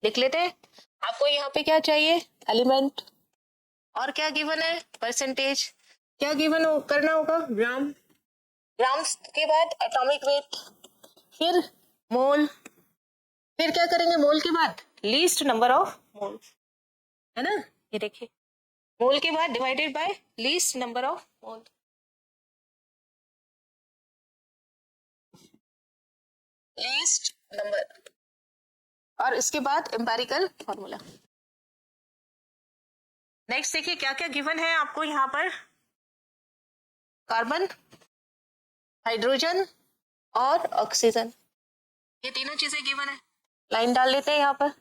लिख लेते हैं। आपको यहाँ पे क्या चाहिए, एलिमेंट, और क्या गिवन है परसेंटेज, क्या गिवन करना होगा ग्राम, ग्राम्स के बाद एटॉमिक वेट, फिर मोल, फिर क्या करेंगे मोल के बाद लीस्ट नंबर ऑफ मोल, है ना। ये देखिए मोल के बाद divided by least number of mole, least number, और इसके बाद एम्पेरिकल फॉर्मूला। नेक्स्ट देखिए क्या क्या गिवन है आपको यहाँ पर, कार्बन, हाइड्रोजन और ऑक्सीजन, ये तीनों चीजें गिवन है। लाइन डाल लेते हैं यहाँ पर,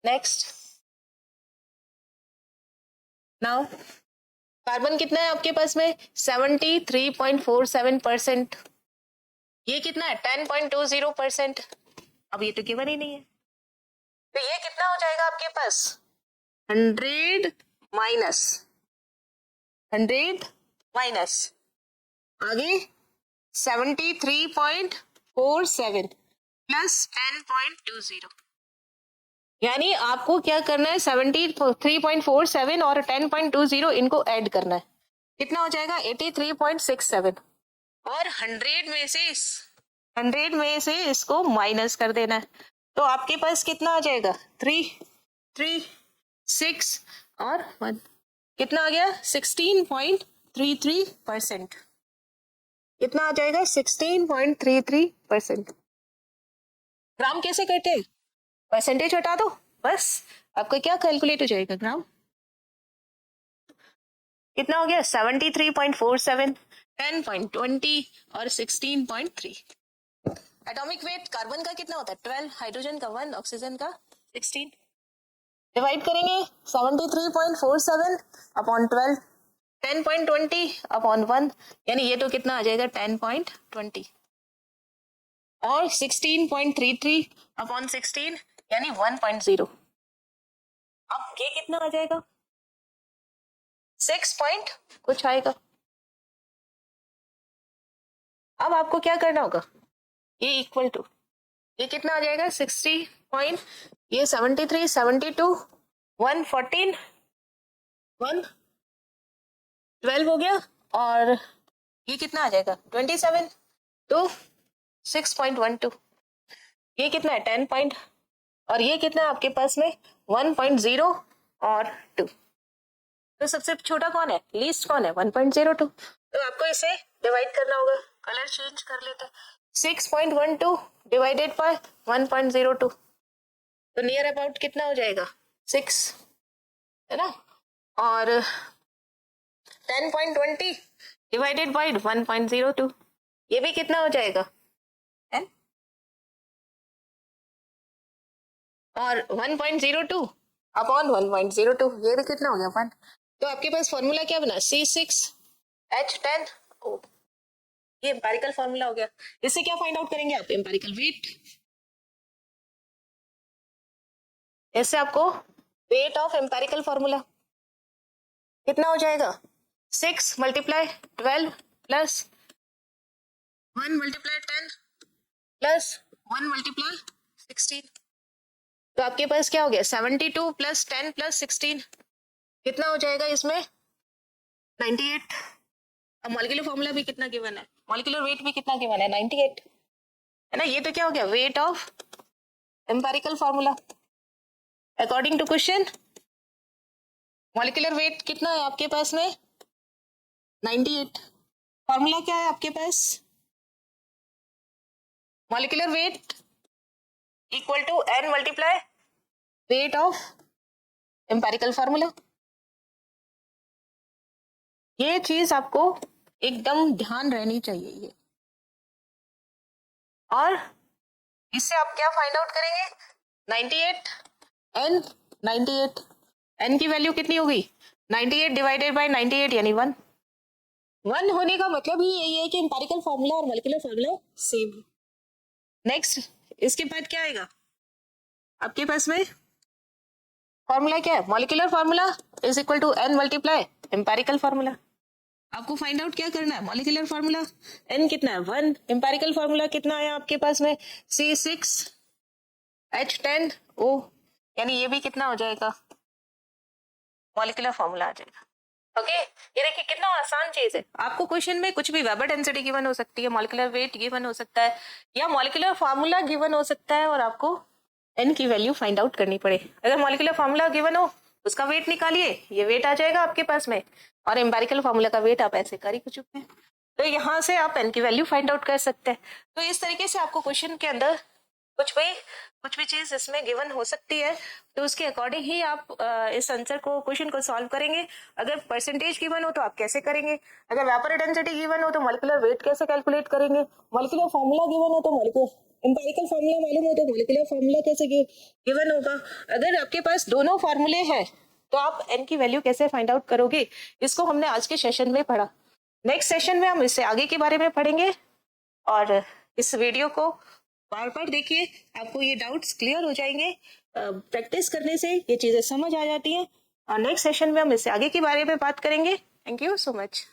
नेक्स्ट, नाउ कार्बन कितना है आपके पास में 73.47%, ये कितना है 10.20%, अब ये तो गिवन ही नहीं है, तो ये कितना हो जाएगा आपके पास 100 माइनस 100 माइनस आगे 73.47 प्लस 10.20, यानी आपको क्या करना है 73.47 और 10.20 इनको ऐड करना है, कितना हो जाएगा 83.67, और 100 में से इसको माइनस कर देना है, तो आपके पास कितना आ जाएगा 3 3 6 और 1, कितना आ गया 16.33%, कितना आ जाएगा 16.33%। ग्राम कैसे करते हैं, परसेंटेज हटा दो बस, आपका क्या कैलकुलेट हो जाएगा ग्राम, कितना हो गया 73.47, 10.20 और 16.3। एटॉमिक वेट कार्बन का कितना होता है 12, हाइड्रोजन का 1, ऑक्सीजन का 16, डिवाइड करेंगे 73.47 अपॉन 12, 10.20 अपॉन 1, यानी ये तो कितना आ जाएगा 10.20, और 16.33 अपॉन 16 यानी 1.0, अब ये कितना आ जाएगा 6 पॉइंट कुछ आएगा। अब आपको क्या करना होगा, ये इक्वल टू ये कितना आ जाएगा 60 पॉइंट, ये 73 72 114 112 हो गया, और ये कितना आ जाएगा 27 तो 6.12, ये कितना है 10 पॉइंट, और ये कितना है आपके पास में 1.0 और 2, तो सबसे छोटा कौन है लीस्ट कौन है 1.02, तो आपको इसे डिवाइड करना होगा, कलर चेंज कर लेते हैं, 6.12 डिवाइडेड बाय 1.02, तो नियर अबाउट कितना हो जाएगा 6 है ना, और 10.20 डिवाइडेड बाय 1.02, ये भी कितना हो जाएगा 10, और 1.02 अपॉन 1.02 ये भी कितना हो गया 1, तो आपके पास फॉर्मूला क्या बना C6H10, ये एम्पिरिकल फॉर्मूला हो गया, इससे क्या फाइंड आउट करेंगे आप एम्पिरिकल वेट, इससे आपको वेट ऑफ एम्पिरिकल फॉर्मूला कितना हो जाएगा 6 multiply 12 plus 1 multiply 10 plus 1 multiply 16, तो आपके पास क्या हो गया 72 प्लस 10 प्लस 16 कितना हो जाएगा इसमें 98, अब मॉलिक्यूलर फॉर्मूला भी कितना गिवन है, मॉलिक्यूलर वेट भी कितना गिवन है 98 है ना, ये तो क्या हो गया weight of empirical formula, according to question molecular weight कितना है आपके पास में 98, फॉर्मूला क्या है आपके पास molecular weight equal to n multiply weight of empirical formula, ये चीज आपको एकदम ध्यान रहनी चाहिए ये, और इससे आप क्या फाइंड आउट करेंगे 98 n की वैल्यू कितनी होगी 98 डिवाइडेड बाय 98 यानी 1 होने का मतलब ही यही है कि एम्पिरिकल फॉर्मूला और मॉलिक्यूलर फॉर्मूला सेम है। नेक्स्ट इसके बाद क्या आएगा आपके पास में फॉर्मूला क्या है molecular formula is equal to n multiply empirical formula, आपको फाइंड आउट क्या करना है मॉलिक्यूलर फॉर्मूला n कितना है 1, एम्पिरिकल फॉर्मूला कितना आया आपके पास में C6H10O, यानी ये भी कितना हो जाएगा मॉलिक्यूलर फॉर्मूला आ जाएगा। ओके ये देखिए कितना आसान चीज है, आपको क्वेश्चन में कुछ भी वेबर डेंसिटी गिवन हो सकती है, मॉलिक्यूलर वेट गिवन हो सकता है, या मॉलिक्यूलर फॉर्मूला गिवन हो सकता है और आपको n की वैल्यू फाइंड आउट करनी पड़े, अगर मॉलिक्यूलर फॉर्मूला गिवन हो उसका वेट निकालिए, ये वेट आ जाएगा आपके पास में, और एम्पिरिकल फॉर्मूला का वेट आप ऐसे कर ही चुके हैं, तो यहाँ से आप n की वैल्यू फाइंड आउट कर सकते हैं। तो इस तरीके से आपको क्वेश्चन के अंदर कुछ भी चीज इसमें गिवन हो सकती है, तो उसके अकॉर्डिंग ही आप इस आंसर को क्वेश्चन को सॉल्व करेंगे। अगर परसेंटेज गिवन हो तो आप कैसे करेंगे, अगर वेपर डेंसिटी गिवन हो तो मॉलिक्यूलर वेट कैसे कैलकुलेट करेंगे, मॉलिक्यूलर फॉर्मूला गिवन हो तो मॉलिक्यूलर एम्पिरिकल फार्मूला मालूम हो तो मॉलिक्यूलर फार्मूला कैसे गिवन होगा। अगर आपके पास दोनों फार्मूले हैं तो आप n की वैल्यू कैसे फाइंड आउट करोगे, इसको हमने आज के सेशन में पढ़ा। नेक्स्ट सेशन में हम इससे आगे के बारे में पढ़ेंगे और इस वीडियो को बार बार देखिए, आपको ये डाउट्स क्लियर हो जाएंगे। प्रैक्टिस करने से ये चीजें समझ आ जाती हैं और नेक्स्ट सेशन में हम इससे आगे के बारे में बात करेंगे। Thank you so much.